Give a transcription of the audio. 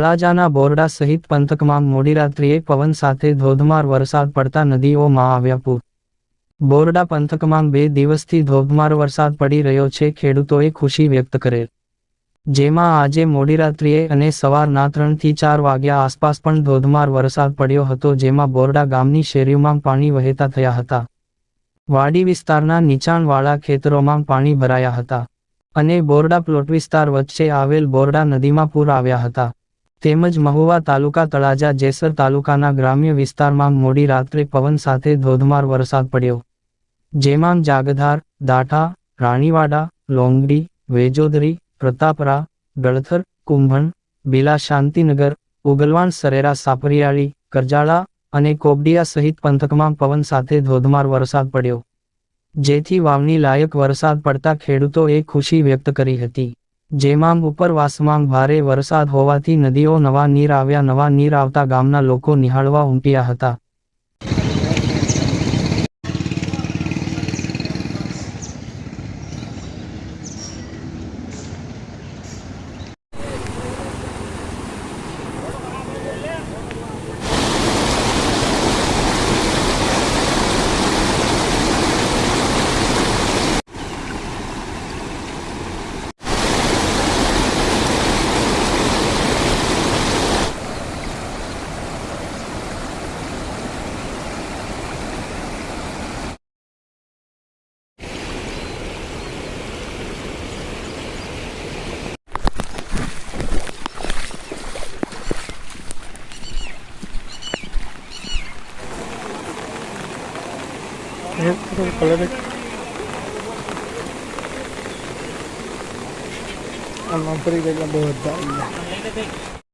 તળાજાના બોરડા સહિત પંથકમાં મોડી રાત્રિએ પવન સાથે ધોધમાર વરસાદ પડતા નદીઓમાં આવ્યા પૂર. બોરડા પંથકમાં 2 દિવસથી ધોધમાર વરસાદ પડી રહ્યો છે. ખેડૂતોએ ખુશી વ્યક્ત કરેલ. જેમાં આજે મોડી રાત્રિએ અને સવારના 3 થી 4 વાગ્યા આસપાસ પણ ધોધમાર વરસાદ પડ્યો હતો, જેમાં બોરડા ગામની શેરીઓમાં પાણી વહેતા થયા હતા. વાડી વિસ્તારના નીચાણવાળા ખેતરોમાં પાણી ભરાયા હતા અને બોરડા પ્લોટ વિસ્તાર વચ્ચે આવેલ બોરડા નદીમાં પૂર આવ્યા હતા. તેમજ મહુવા તાલુકા તળાજા જેસર તાલુકાના ગ્રામ્ય વિસ્તારમાં મોડી રાત્રે પવન સાથે ધોધમાર વરસાદ પડ્યો, જેમાં જાગધાર, દાઠા, રાણીવાડા, લોંગડી, વેજોદરી, પ્રતાપરા, ગળથર, કુંભણ, બીલા, શાંતિનગર, ઉગલવાણ, સરેરાશ, સાપરિયાળી, કરજાળા અને કોબડિયા સહિત પંથકમાં પવન સાથે ધોધમાર વરસાદ પડ્યો, જેથી વાવણી લાયક વરસાદ પડતા ખેડૂતોએ ખુશી વ્યક્ત કરી હતી. જેમાં ઉપરવાસમાં ભારે વરસાદ હોવાથી નદીઓ નવા નીર આવતા ગામના લોકો નિહાળવા ઉમટ્યા હતા. I'm pretty good.